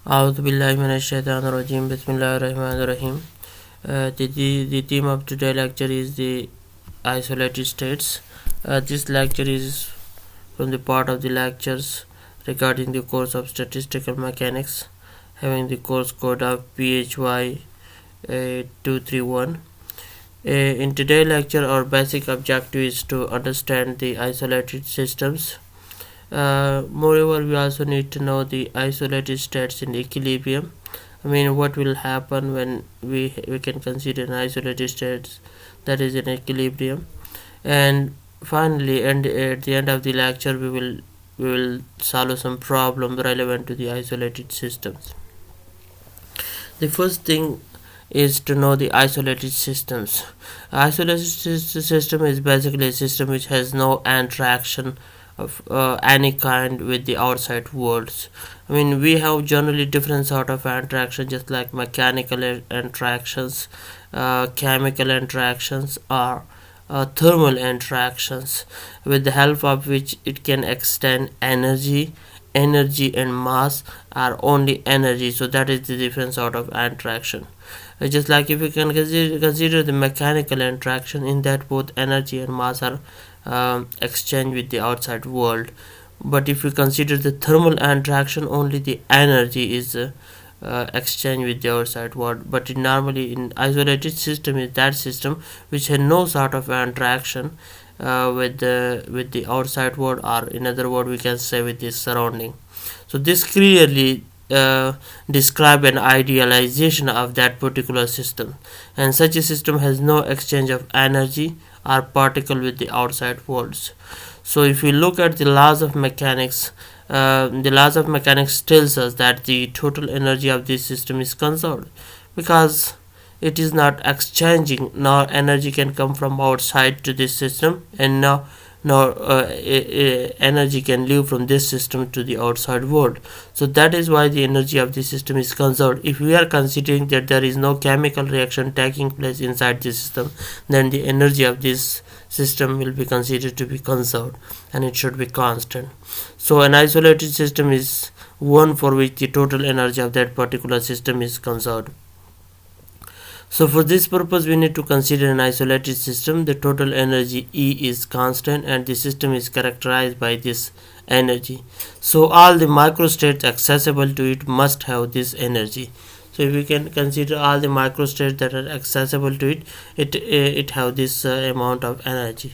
A'udhu billahi minash shaitanir rajim. Bismillahir rahmanir rahim. The theme of today's lecture is the isolated states. This lecture is from the part of the lectures regarding the course of statistical mechanics, having the course code of PHY231. In today's lecture, our basic objective is to understand the isolated systems. Moreover, we also need to know the isolated states in equilibrium. What will happen when we can consider an isolated state that is in equilibrium. And finally, and at the end of the lecture, we will solve some problem relevant to the isolated systems. The first thing is to know the isolated systems. Isolated system is basically a system which has no interaction of any kind with the outside worlds. We have generally different sort of interaction, just like mechanical interactions, chemical interactions, or thermal interactions, with the help of which it can extend energy and mass are only energy. So that is the different sort of interaction. Just like if you can consider the mechanical interaction, in that both energy and mass are exchanged with the outside world. But if you consider the thermal interaction, only the energy is exchanged with the outside world. But normally in isolated system is that system which has no sort of interaction with the outside world, or in other word we can say with the surrounding. So this clearly describe an idealization of that particular system, and such a system has no exchange of energy or particle with the outside worlds. So if we look at the laws of mechanics, the laws of mechanics tells us that the total energy of this system is conserved, because it is not exchanging, nor energy can come from outside to this system, and nor energy can leave from this system to the outside world. So that is why the energy of the system is conserved. If we are considering that there is no chemical reaction taking place inside the system, then the energy of this system will be considered to be conserved, and it should be constant. So an isolated system is one for which the total energy of that particular system is conserved. So for this purpose we need to consider an isolated system. The total energy E is constant, and the system is characterized by this energy. So all the microstates accessible to it must have this energy. So if we can consider all the microstates that are accessible to it have this amount of energy.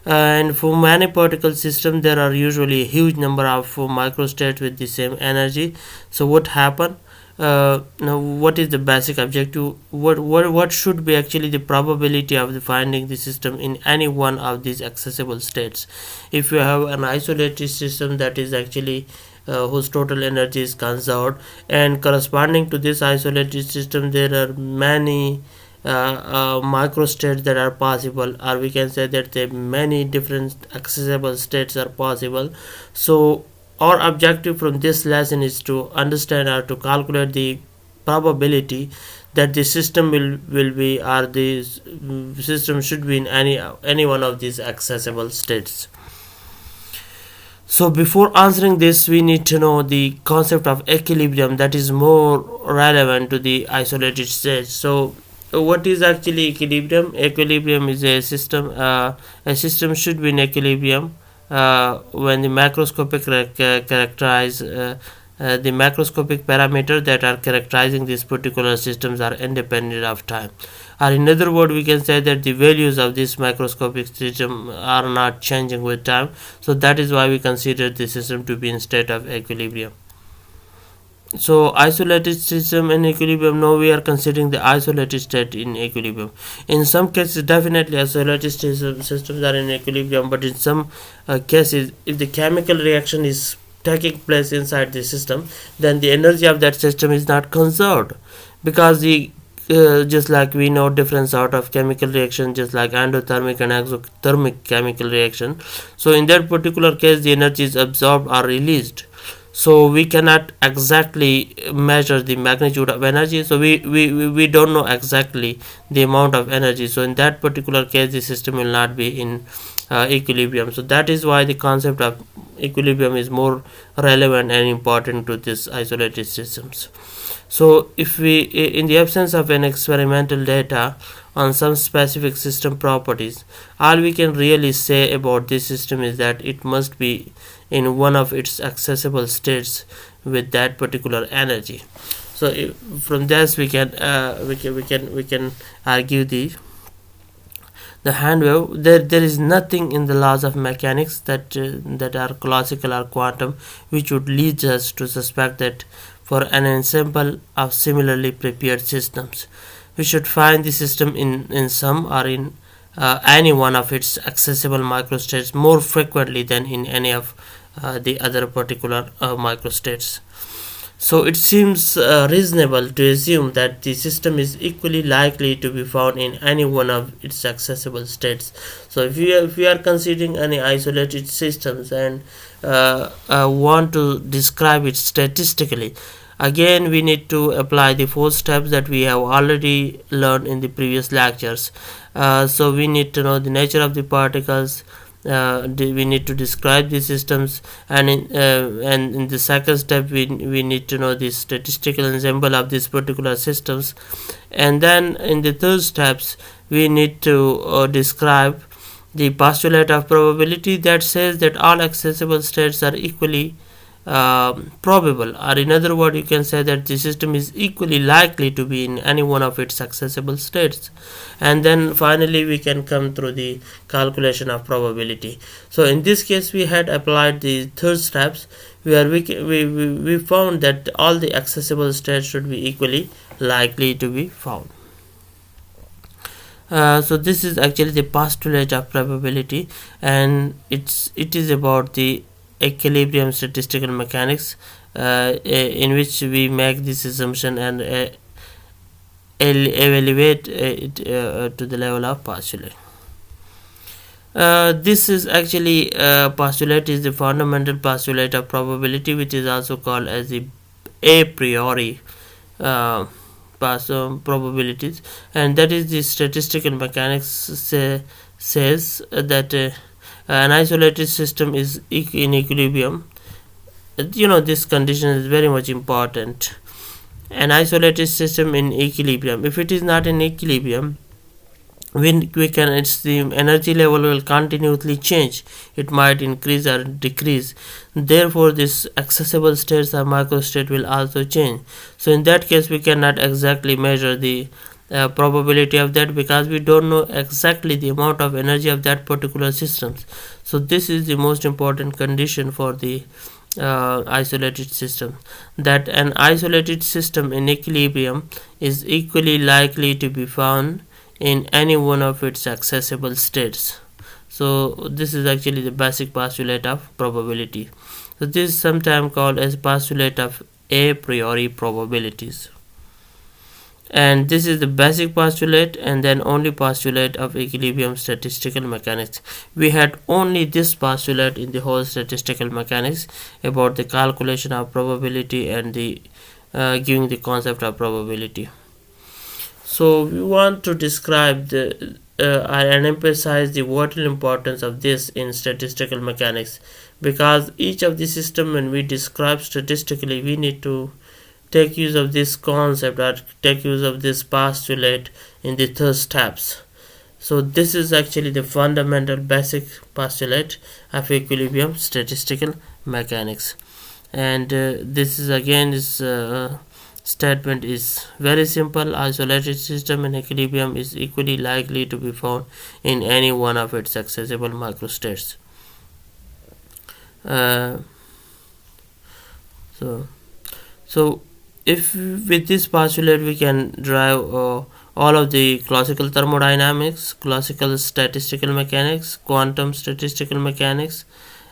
And for many particle systems there are usually a huge number of microstates with the same energy. So what happen? Now what is the basic objective? What should be actually the probability of finding the system in any one of these accessible states? If you have an isolated system that is actually whose total energy is conserved, and corresponding to this isolated system there are many microstates that are possible, or we can say that there many different accessible states are possible. So our objective from this lesson is to understand or to calculate the probability that the system will be, or the system should be in any one of these accessible states. So before answering this, we need to know the concept of equilibrium, that is more relevant to the isolated states. So what is actually equilibrium? Equilibrium is a system should be in equilibrium when the macroscopic characterize the macroscopic parameters that are characterizing these particular systems are independent of time, or in other words we can say that the values of this microscopic system are not changing with time. So that is why we consider the system to be in state of equilibrium. So isolated system in equilibrium, now we are considering the isolated state in equilibrium. In some cases definitely isolated systems are in equilibrium, but in some cases if the chemical reaction is taking place inside the system, then the energy of that system is not conserved, because the just like we know different sort of chemical reaction, just like endothermic and exothermic chemical reaction. So in that particular case the energy is absorbed or released. So we cannot exactly measure the magnitude of energy, so we don't know exactly the amount of energy. So in that particular case the system will not be in equilibrium. So that is why the concept of equilibrium is more relevant and important to this isolated systems. So if we, in the absence of an experimental data on some specific system properties, all we can really say about this system is that it must be in one of its accessible states with that particular energy. So from this we can argue the hand wave. There is nothing in the laws of mechanics that are classical or quantum which would lead us to suspect that for an ensemble of similarly prepared systems, we should find the system in some or in any one of its accessible microstates more frequently than in any of the other particular microstates. So it seems reasonable to assume that the system is equally likely to be found in any one of its accessible states. So if we are considering any isolated systems and want to describe it statistically, again we need to apply the 4 steps that we have already learned in the previous lectures. So we need to know the nature of the particles, we need to describe the systems, and in the second step we need to know the statistical ensemble of these particular systems, and then in the third steps we need to describe the postulate of probability that says that all accessible states are equally probable, or in other words you can say that the system is equally likely to be in any one of its accessible states. And then finally we can come through the calculation of probability. So in this case we had applied the third steps where we found that all the accessible states should be equally likely to be found. So this is actually the postulate of probability, and it is about the equilibrium statistical mechanics, in which we make this assumption and evaluate it to the level of postulate. This is actually postulate is the fundamental postulate of probability, which is also called as the a priori probabilities, and that is the statistical mechanics says that an isolated system is in equilibrium. This condition is very much important. An isolated system in equilibrium, if it is not in equilibrium, the energy level will continuously change. It might increase or decrease. Therefore this accessible states or microstate will also change. So in that case we cannot exactly measure the probability of that, because we don't know exactly the amount of energy of that particular system. So this is the most important condition for the isolated system, that an isolated system in equilibrium is equally likely to be found in any one of its accessible states. So this is actually the basic postulate of probability. So this is sometimes called as postulate of a priori probabilities, and this is the basic postulate and then only postulate of equilibrium statistical mechanics. We had only this postulate in the whole statistical mechanics about the calculation of probability and the giving the concept of probability. So we want to describe and emphasize the vital importance of this in statistical mechanics, because each of the system when we describe statistically we need to take use of this concept or take use of this postulate in the third steps. So this is actually the fundamental basic postulate of equilibrium statistical mechanics, and this is again this statement is very simple. Isolated system in equilibrium is equally likely to be found in any one of its accessible microstates. So if with this postulate we can derive all of the classical thermodynamics, classical statistical mechanics, quantum statistical mechanics,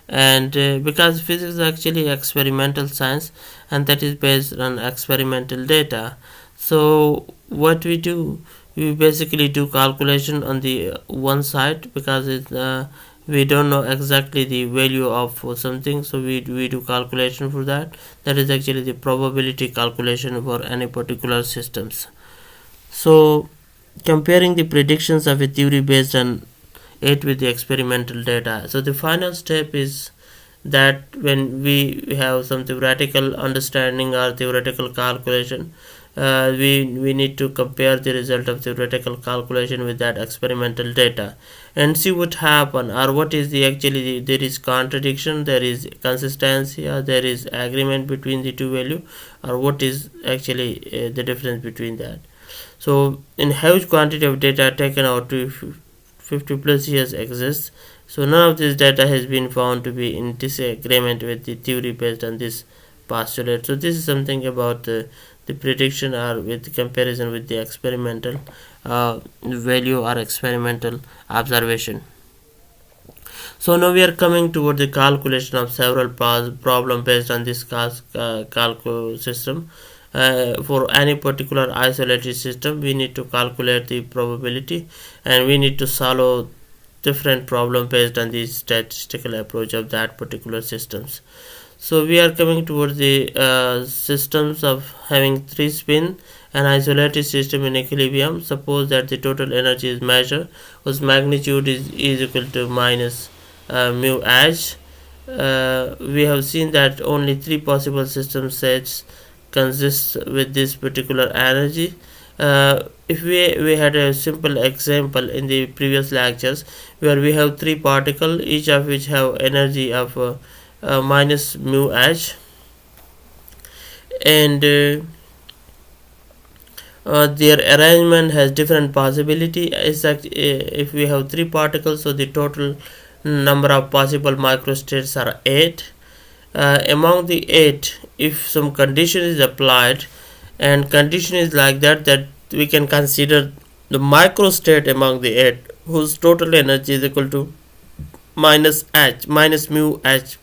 and because physics is actually experimental science and that is based on experimental data, so what we do, we basically do calculation on the one side, because we don't know exactly the value of something, so we do calculation for that. That is actually the probability calculation for any particular systems. So comparing the predictions of a theory based on it with the experimental data. So the final step is that when we have some theoretical understanding or theoretical calculation, we need to compare the result of theoretical calculation with that experimental data and see what happen, or what is the actually there is contradiction, there is consistency, or there is agreement between the two value, or what is actually the difference between that. So in huge quantity of data taken out to 50 plus years exists, so none of this data has been found to be in disagreement with the theory based on this postulate. So this is something about the prediction or with the comparison with the experimental value or experimental observation. So now we are coming toward the calculation of several problem based on this calculus system. For any particular isolated system, we need to calculate the probability, and we need to solve different problem based on the statistical approach of that particular systems. So we are coming towards the systems of having 3 spin, an isolated system in equilibrium. Suppose that the total energy is measured whose magnitude is equal to minus mu h. We have seen that only 3 possible system sets consists with this particular energy. If we had a simple example in the previous lectures where we have 3 particles, each of which have energy of minus mu h, and their arrangement has different possibility. If we have 3 particles, so the total number of possible microstates are 8. Among the 8, if some condition is applied, and condition is like that we can consider the microstate among the 8 whose total energy is equal to minus mu h.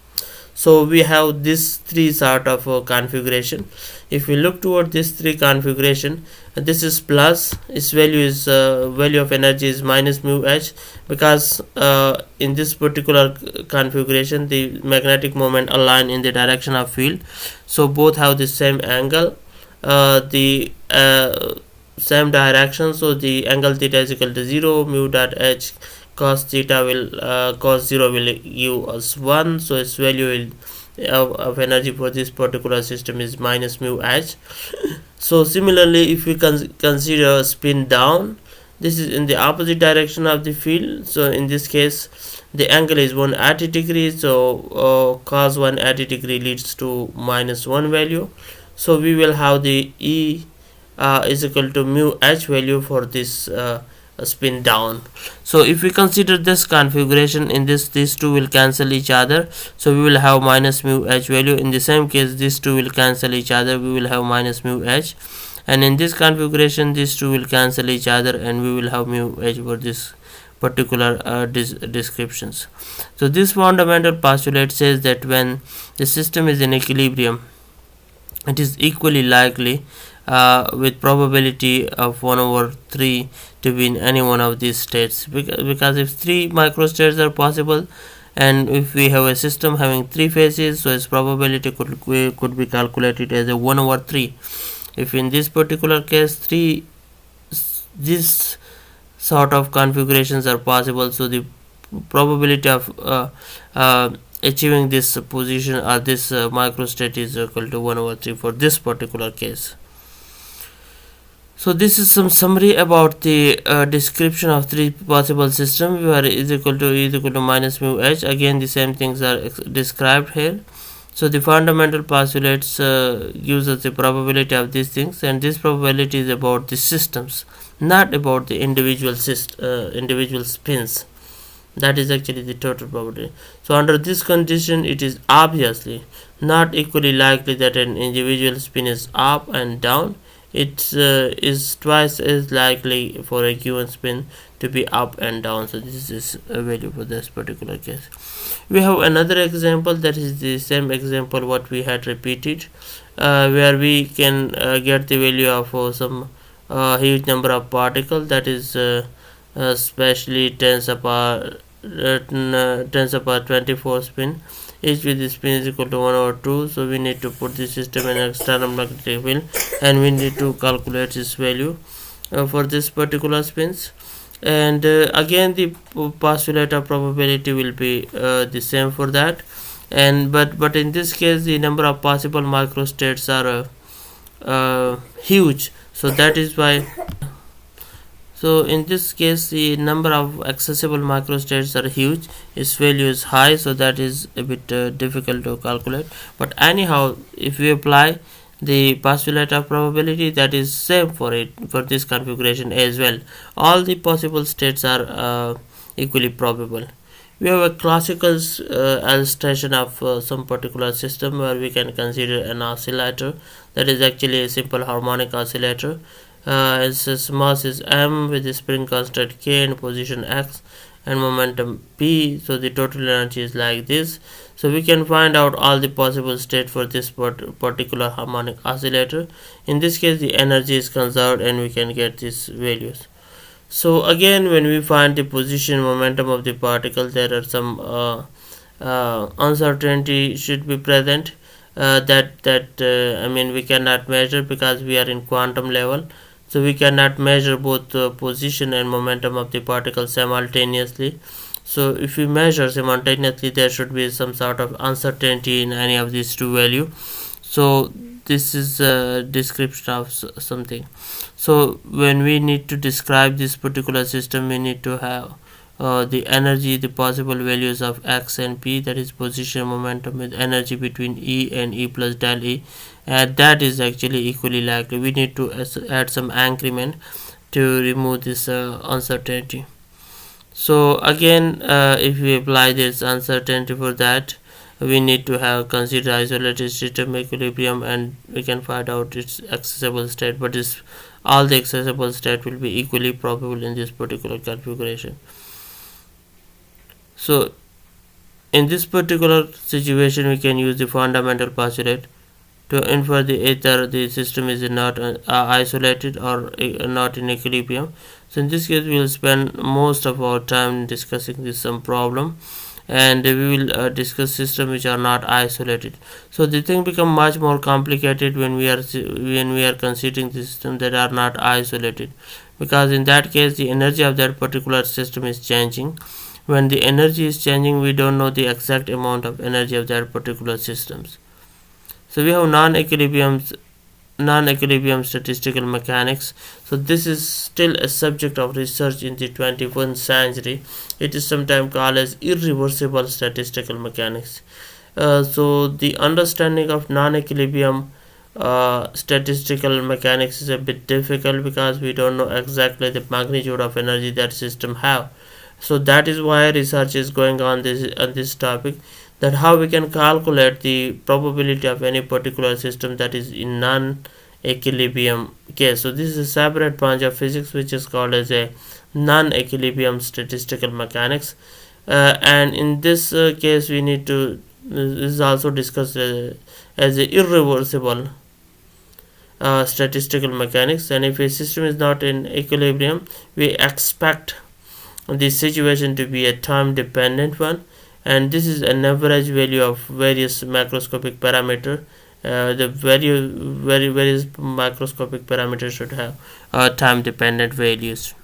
So we have this 3 sort of configuration. If we look toward this 3 configuration, this is plus, its value is value of energy is minus mu h, because in this particular configuration the magnetic moment align in the direction of field, so both have the same angle, the same direction, so the angle theta is equal to 0, mu dot h cos theta will cos 0 will give us 1, so its value will of energy for this particular system is minus mu h. So similarly, if we consider spin down, this is in the opposite direction of the field, so in this case the angle is 180 degrees, so cos 180 degree leads to minus 1 value, so we will have the E is equal to mu h value for this spin down. So if we consider this configuration, in this these two will cancel each other, so we will have minus mu h value. In the same case, these two will cancel each other, we will have minus mu h, and in this configuration these two will cancel each other and we will have mu h for this particular descriptions. So this fundamental postulate says that when the system is in equilibrium, it is equally likely with probability of 1/3 to be in any one of these states, because if 3 microstates are possible and if we have a system having 3 phases, so its probability could be calculated as a 1/3. If in this particular case this sort of configurations are possible, so the probability of achieving this position or this microstate is equal to 1/3 for this particular case. So this is some summary about the description of 3 possible systems where is equal to minus mu h. Again the same things are described here. So the fundamental postulates gives us the probability of these things, and this probability is about the systems, not about the individual spins. That is actually the total probability. So under this condition, it is obviously not equally likely that an individual spin is up and down. It is twice as likely for a given spin to be up and down. So this is a value for this particular case. We have another example that is the same example what we had repeated, where we can get the value of some huge number of particles, that is especially 10 power 24 spin, each with the spin is equal to 1/2. So we need to put the system in external magnetic field and we need to calculate this value for this particular spins. and again the postulator probability will be the same for that. And but in this case the number of possible microstates are huge, so that is why. So in this case the number of accessible microstates are huge, its value is high, so that is a bit difficult to calculate. But anyhow, if we apply the postulate of probability, that is same for it, for this configuration as well. All the possible states are equally probable. We have a classical illustration of some particular system where we can consider an oscillator, that is actually a simple harmonic oscillator. Its mass is m with the spring constant k and position x and momentum p. So the total energy is like this. So we can find out all the possible state for this particular harmonic oscillator. In this case the energy is conserved and we can get these values. So again, when we find the position momentum of the particle, there are some uncertainty should be present, I mean we cannot measure because we are in quantum level. So we cannot measure both position and momentum of the particle simultaneously. So if we measure simultaneously, there should be some sort of uncertainty in any of these two values. So this is a description of something. So when we need to describe this particular system, we need to have the energy, the possible values of x and p, that is position, momentum with energy between E and E plus del E, and that is actually equally likely. We need to add some increment to remove this uncertainty. So again, if we apply this uncertainty for that, we need to have consider isolated system equilibrium, and we can find out its accessible state, but all the accessible state will be equally probable in this particular configuration. So in this particular situation, we can use the fundamental postulate to infer either the system is not isolated or not in equilibrium. So in this case, we will spend most of our time discussing this some problem, and we will discuss systems which are not isolated. So the thing become much more complicated when we are considering the systems that are not isolated, because in that case the energy of that particular system is changing. When the energy is changing, we don't know the exact amount of energy of that particular systems. So we have non-equilibrium statistical mechanics. So this is still a subject of research in the 21st century. It is sometimes called as irreversible statistical mechanics. So the understanding of non-equilibrium statistical mechanics is a bit difficult because we don't know exactly the magnitude of energy that system have. So that is why research is going on this topic, that how we can calculate the probability of any particular system that is in non-equilibrium case. So this is a separate branch of physics which is called as a non-equilibrium statistical mechanics, and in this case we need to this is also discussed as a irreversible statistical mechanics. And if a system is not in equilibrium, we expect this situation to be a time dependent one, and this is an average value of various macroscopic parameter. The various macroscopic parameters should have time dependent values.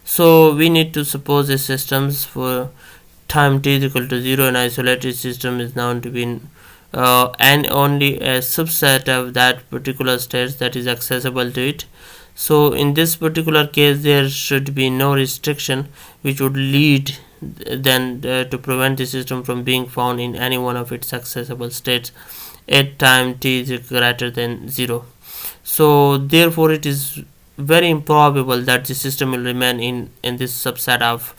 So we need to suppose a systems for time t is equal to 0, an isolated system is known to be and only a subset of that particular state that is accessible to it. So in this particular case, there should be no restriction which would lead then to prevent the system from being found in any one of its accessible states at time t is greater than 0. So therefore it is very improbable that the system will remain in this subset of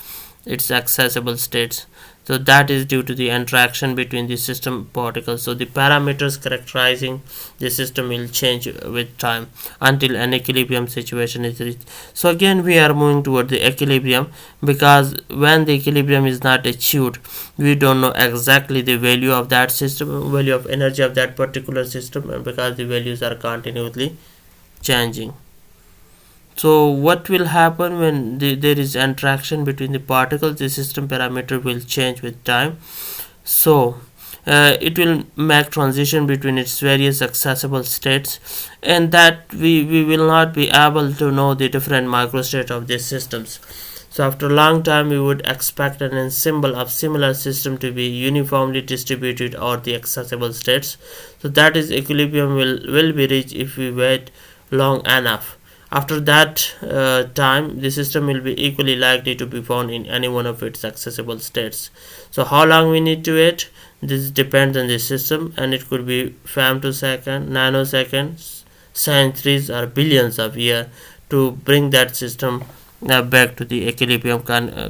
its accessible states. So that is due to the interaction between the system particles. So the parameters characterizing the system will change with time until an equilibrium situation is reached. So again we are moving toward the equilibrium, because when the equilibrium is not achieved, we don't know exactly the value of that system, value of energy of that particular system, and because the values are continuously changing. So what will happen when there is interaction between the particles? The system parameter will change with time. So it will make transition between its various accessible states, and that we will not be able to know the different microstate of these systems. So after a long time, we would expect an ensemble of similar system to be uniformly distributed over the accessible states. So that is, equilibrium will be reached if we wait long enough. After that time, the system will be equally likely to be found in any one of its accessible states. So how long we need to wait? This depends on the system, and it could be femtosecond, nanoseconds, centuries, or billions of years to bring that system back to the equilibrium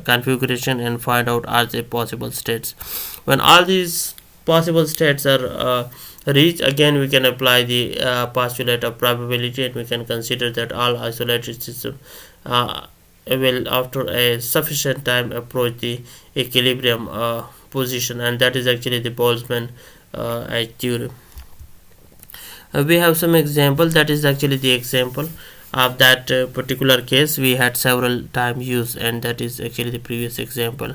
configuration and find out all the possible states. When all these possible states are reached, again we can apply the postulate of probability, and we can consider that all isolated systems will after a sufficient time approach the equilibrium position, and that is actually the Boltzmann theorem. We have some example. That is actually the example of that particular case we had several times used, and that is actually the previous example.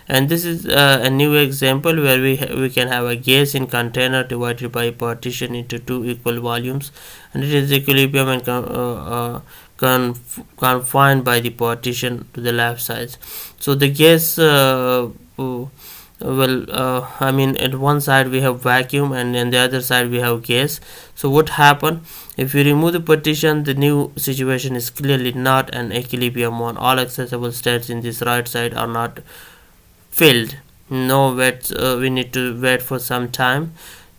And this is a new example where we can have a gas in container divided by partition into two equal volumes, and it is equilibrium and confined by the partition to the left side. So the gas I mean, at one side we have vacuum and on the other side we have gas. So what happen if we remove the partition? The new situation is clearly not an equilibrium one. All accessible states in this right side are not filled. No wait, we need to wait for some time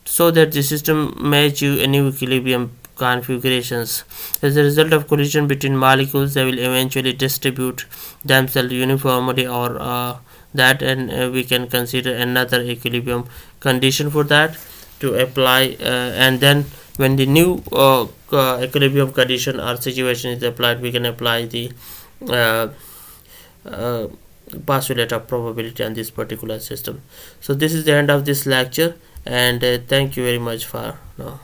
so that the system may achieve a new equilibrium configurations. As a result of collision between molecules, they will eventually distribute themselves uniformly, or that, and we can consider another equilibrium condition for that to apply, and then when the new equilibrium condition or situation is applied, we can apply the uh, uh, postulate of probability on this particular system. So this is the end of this lecture, and thank you very much for now.